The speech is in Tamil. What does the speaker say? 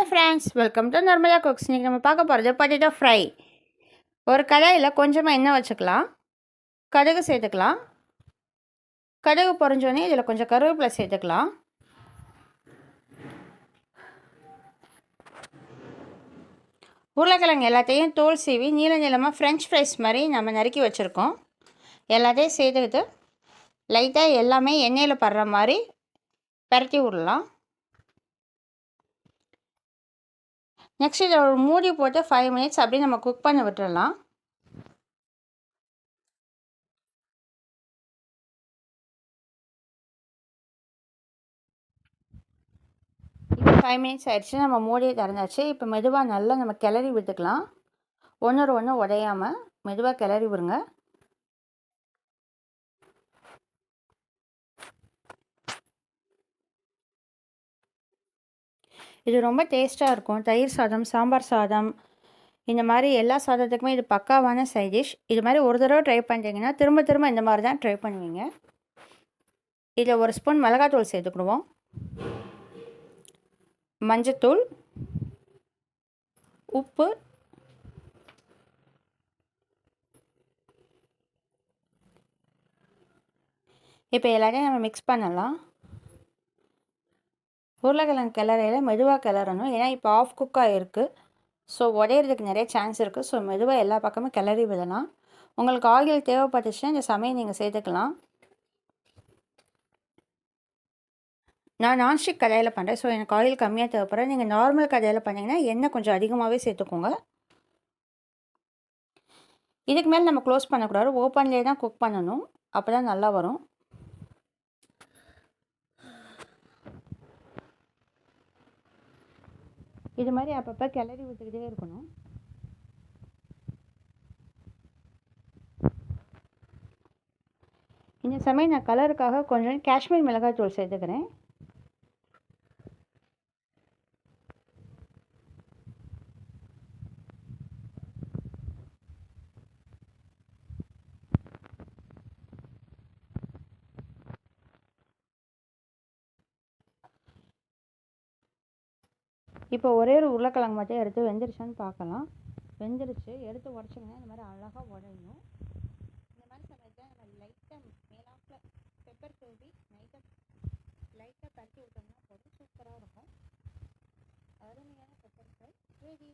Hi friends, welcome to Nirmala cooks. இன்றைக்கி நம்ம பார்க்க போகிறது பொட்டேட்டோ ஃப்ரை. ஒரு கடாயில் கொஞ்சமாக எண்ணெய் வச்சுக்கலாம். கடுகு சேர்த்துக்கலாம். கடுகு பொரிஞ்சோடனே இதில் கொஞ்சம் கருவேப்பிலை சேர்த்துக்கலாம். உருளைக்கிழங்கு எல்லாத்தையும் தோல் சீவி நீள நீளமாக ஃப்ரெஞ்ச் ஃப்ரைஸ் மாதிரி நம்ம நறுக்கி வச்சுருக்கோம். எல்லாத்தையும் சேர்த்துக்கிட்டு லைட்டாக எல்லாமே எண்ணெயில் படுற மாதிரி பரட்டி விடலாம். நெக்ஸ்ட் இதில் ஒரு மூடி போட்டு 5 மினிட்ஸ் அப்படியே நம்ம குக் பண்ண விட்டுடலாம். இப்போ 5 மினிட்ஸ் ஆகிடுச்சு. நம்ம மூடியை திறந்தாச்சு. இப்போ மெதுவாக நல்லா நம்ம கிளறி விட்டுக்கலாம். ஒன்று உடையாமல் மெதுவாக கிளறி விடுங்க. இது ரொம்ப டேஸ்ட்டாக இருக்கும். தயிர் சாதம், சாம்பார் சாதம், இந்த மாதிரி எல்லா சாதத்துக்குமே இது பக்காவான சைட் டிஷ். இது மாதிரி ஒரு தடவை ட்ரை பண்ணிட்டீங்கன்னா திரும்ப திரும்ப இந்த மாதிரி தான் ட்ரை பண்ணுவீங்க. இதில் ஒரு ஸ்பூன் மிளகாத்தூள் சேர்த்துக்கிடுவோம். மஞ்சத்தூள், உப்பு, இப்போ எல்லாத்தையும் நம்ம மிக்ஸ் பண்ணலாம். உருளைக்கிழங்கு கிளறையில் மெதுவாக கிளறணும். ஏன்னா இப்போ ஆஃப் குக்காக இருக்குது. ஸோ உடையிறதுக்கு நிறைய சான்ஸ் இருக்குது. ஸோ மெதுவாக எல்லா பக்கமும் கிளறி விடலாம். உங்களுக்கு ஆயில் தேவைப்பட்டுச்சுன்னா இந்த சமயம் நீங்கள் சேர்த்துக்கலாம். நான் நான்ஸ்டிக் கடாயில் பண்ணுறேன். ஸோ எனக்கு ஆயில் கம்மியாக தேவைப்படுறேன். நீங்கள் நார்மல் கடாயில் பண்ணிங்கன்னா எண்ணெய் கொஞ்சம் அதிகமாகவே சேர்த்துக்கோங்க. இதுக்கு மேலே நம்ம க்ளோஸ் பண்ணக்கூடாது. ஓப்பன்லேயே தான் குக் பண்ணணும். அப்போ தான் நல்லா வரும். இது மாதிரி அப்பப்போ கிளறி விட்டுக்கிட்டே இருக்கணும். இந்த சமயம் நான் கலருக்காக கொஞ்சம் காஷ்மீர் மிளகாய் தூள் சேர்த்துக்கிறேன். இப்போ ஒரே ஒரு உருளைக்கிழங்கு மட்டும் எடுத்து வெந்துருச்சான்னு பார்க்கலாம். வெந்துருச்சு. எடுத்து உடச்சிங்கன்னா இந்த மாதிரி அழகாக உடையணும். இந்த மாதிரி சமயத்தில் நம்ம லைட்டாக மேலாப்பில் பெப்பர் தூவி லைட்டாக பரட்டி விட்டோம்னா போதும். சூப்பராக இருக்கும். அருமையான பெப்பர் ஃப்ரை ரெடி.